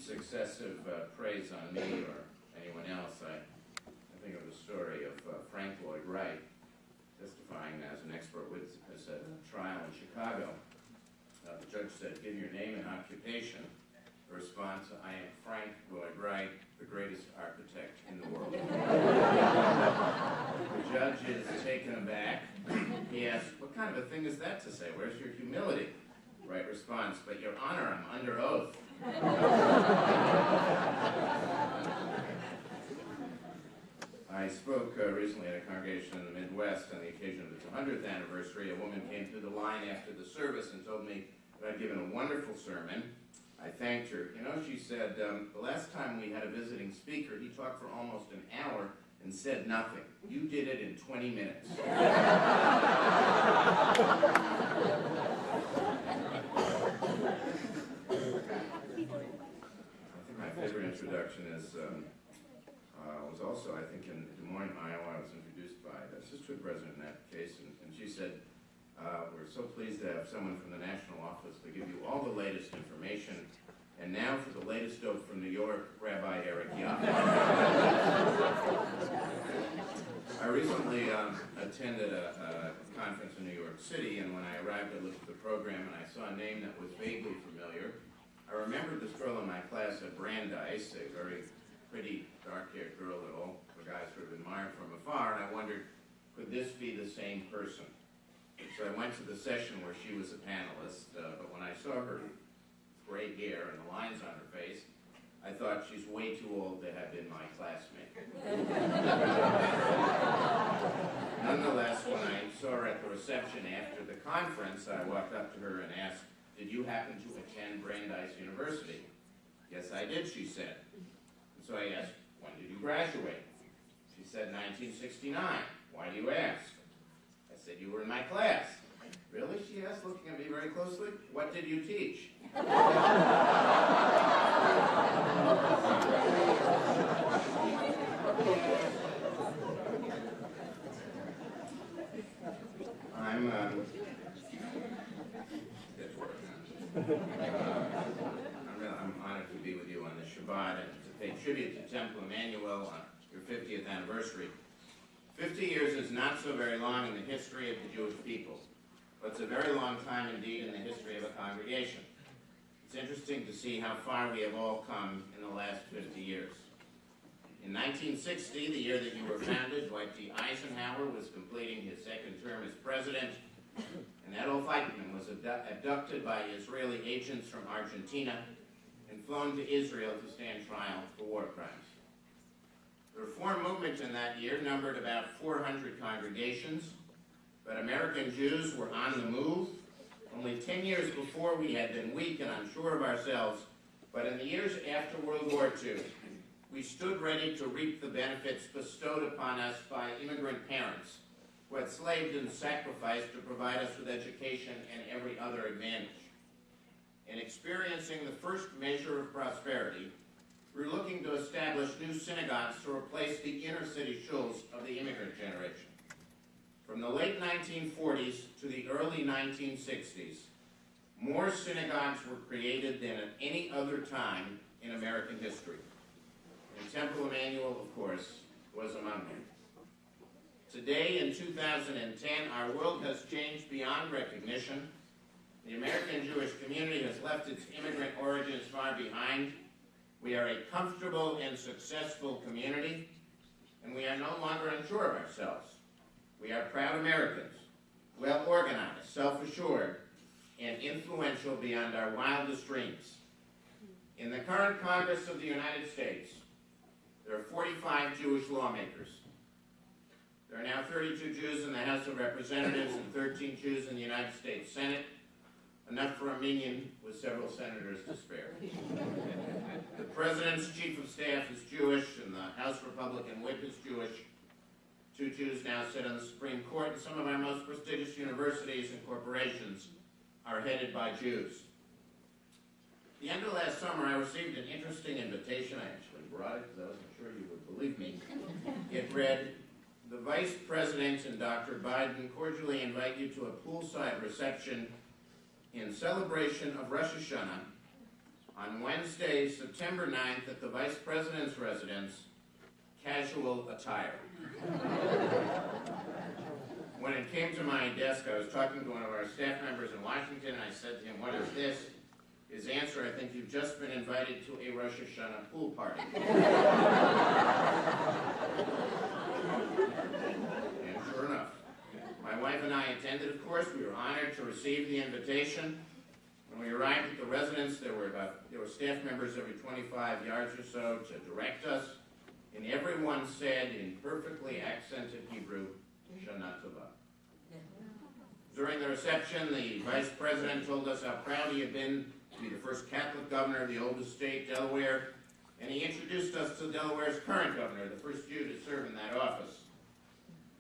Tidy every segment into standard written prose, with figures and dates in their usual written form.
heaps excessive praise on me or anyone else, I think of the story of Frank Lloyd Wright testifying as an expert witness at a trial in Chicago. The judge said, "Give your name and occupation." The response, "I am Frank Lloyd Wright, the greatest architect in the world." The judge is taken aback. He asks, "What kind of a thing is that to say? Where's your humility?" Wright responds, "But Your Honor, I'm under oath." I spoke recently at a congregation in the Midwest on the occasion of the 200th anniversary. A woman came through the line after the service and told me that I'd given a wonderful sermon. I thanked her. You know, she said, the last time we had a visiting speaker, he talked for almost an hour and said nothing. You did it in 20 minutes. I think my favorite introduction is was also, I think, in Des Moines, Iowa. I was introduced by the sisterhood president in that case, and she said, "We're so pleased to have someone from the national office to give you all the latest information. And now for the latest dope from New York, Rabbi Eric Yap." I recently attended a conference in New York City, and when I arrived, I looked at the program and I saw a name that was vaguely familiar. I remembered this girl in my class at Brandeis, a very pretty, dark-haired girl that all the guys sort of admired from afar, and I wondered, could this be the same person? So I went to the session where she was a panelist, but when I saw her gray hair and the lines on her face, I thought she's way too old to have been my classmate. Nonetheless, when I saw her at the reception after the conference, I walked up to her and asked, "Did you happen to attend Brandeis University?" "Yes, I did," she said. And so I asked, "When did you graduate?" She said, 1969. "Why do you ask?" I said, "You were in my class." "Really?" she asked, looking at me very closely. "What did you teach?" I'm honored to be with you on this Shabbat and to pay tribute to Temple EmanuEl on your 50th anniversary. 50 years is not so very long in the history of the Jewish people, but it's a very long time indeed in the history of a congregation. It's interesting to see how far we have all come in the last 50 years. In 1960, the year that you were founded, Dwight D. Eisenhower was completing his second term as president, and Adolf Eichmann was abducted by Israeli agents from Argentina and flown to Israel to stand trial for war crimes. The Reform movement in that year numbered about 400 congregations, but American Jews were on the move. Only 10 years before, we had been weak and unsure of ourselves, but in the years after World War II, we stood ready to reap the benefits bestowed upon us by immigrant parents who had slaved and sacrificed to provide us with education and every other advantage. In experiencing the first measure of prosperity, we were looking to establish new synagogues to replace the inner-city shuls of the immigrant generation. From the late 1940s to the early 1960s, more synagogues were created than at any other time in American history. And Temple EmanuEl, of course, was among them. Today, in 2010, our world has changed beyond recognition. The American Jewish community has left its immigrant origins far behind. We are a comfortable and successful community, and we are no longer unsure of ourselves. We are proud Americans, well-organized, self-assured, and influential beyond our wildest dreams. In the current Congress of the United States, there are 45 Jewish lawmakers. There are now 32 Jews in the House of Representatives and 13 Jews in the United States Senate, enough for a minion with several senators to spare. The President's Chief of Staff is Jewish, and the House Republican Whip is Jewish. 2 Jews now sit on the Supreme Court, and some of our most prestigious universities and corporations are headed by Jews. At the end of last summer, I received an interesting invitation. I actually brought it because I wasn't sure you would believe me. It read, "The Vice President and Dr. Biden cordially invite you to a poolside reception in celebration of Rosh Hashanah on Wednesday, September 9th, at the Vice President's residence, casual attire. When it came to my desk, I was talking to one of our staff members in Washington, and I said to him, "What is this?" His answer, "I think you've just been invited to a Rosh Hashanah pool party." And sure enough, my wife and I attended, of course. We were honored to receive the invitation. When we arrived at the residence, there were staff members every 25 yards or so to direct us, and everyone said in perfectly accented Hebrew, "Shana Tova." During the reception, the Vice President told us how proud he had been to be the first Catholic governor of the oldest state, Delaware, and he introduced us to Delaware's current governor, the first Jew to serve in that office.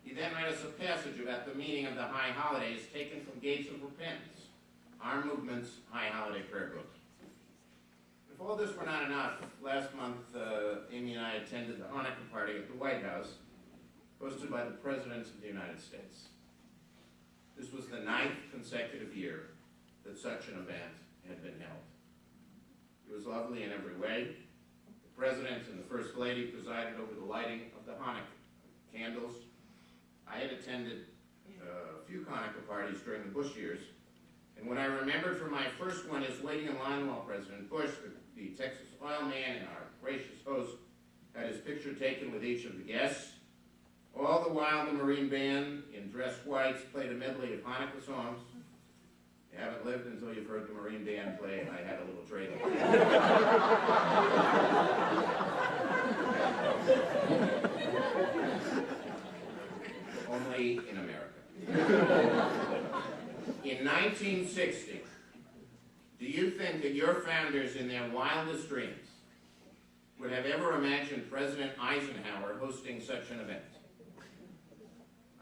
He then read us a passage about the meaning of the high holidays taken from Gates of Repentance, our movement's high holiday prayer book. If all this were not enough, last month Amy and I attended the Hanukkah party at the White House, hosted by the President of the United States. This was the 9th consecutive year that such an event had been held. It was lovely in every way. The President and the First Lady presided over the lighting of the Hanukkah candles. I had attended a few Hanukkah parties during the Bush years, and what I remembered from my first one is waiting in line while President Bush, the Texas oil man, and our gracious host had his picture taken with each of the guests. All the while, the Marine Band, in dress whites, played a medley of Hanukkah songs. You haven't lived until you've heard the Marine Band play I Had a Little Dreidel. Only in America. In 1960, do you think that your founders in their wildest dreams would have ever imagined President Eisenhower hosting such an event?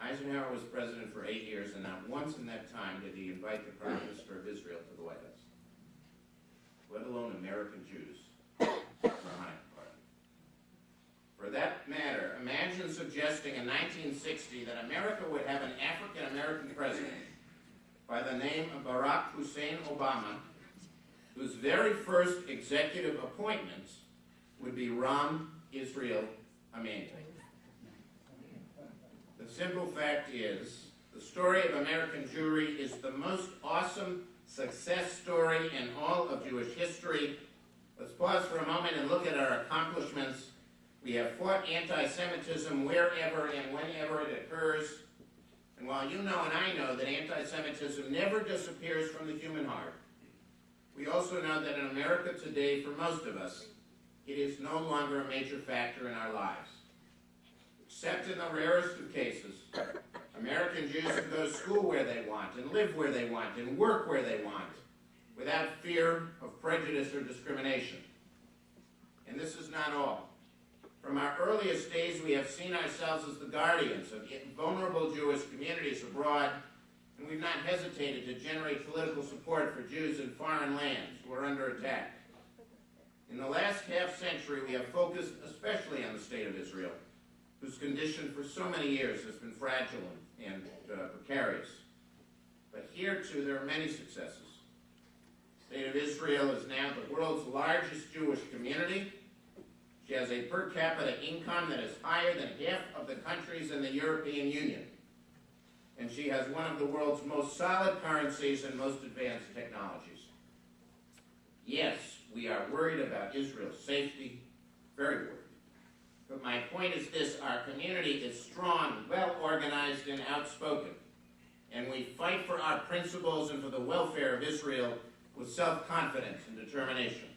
Eisenhower was president for 8 years, and not once in that time did he invite the Prime Minister of Israel to the White House, let alone American Jews, for a Hanukkah party. For that matter, imagine suggesting in 1960 that America would have an African-American president by the name of Barack Hussein Obama, whose very first executive appointment would be Ram Israel Amentai. The simple fact is, the story of American Jewry is the most awesome success story in all of Jewish history. Let's pause for a moment and look at our accomplishments. We have fought anti-Semitism wherever and whenever it occurs. And while you know and I know that anti-Semitism never disappears from the human heart, we also know that in America today, for most of us, it is no longer a major factor in our lives. Except in the rarest of cases, American Jews can go to school where they want, and live where they want, and work where they want, without fear of prejudice or discrimination. And this is not all. From our earliest days, we have seen ourselves as the guardians of vulnerable Jewish communities abroad, and we've not hesitated to generate political support for Jews in foreign lands who are under attack. In the last half-century, we have focused especially on the state of Israel, whose condition for so many years has been fragile and precarious. But here, too, there are many successes. The state of Israel is now the world's largest Jewish community. She has a per capita income that is higher than half of the countries in the European Union. And she has one of the world's most solid currencies and most advanced technologies. Yes, we are worried about Israel's safety, very worried. But my point is this: our community is strong, well-organized, and outspoken. And we fight for our principles and for the welfare of Israel with self-confidence and determination.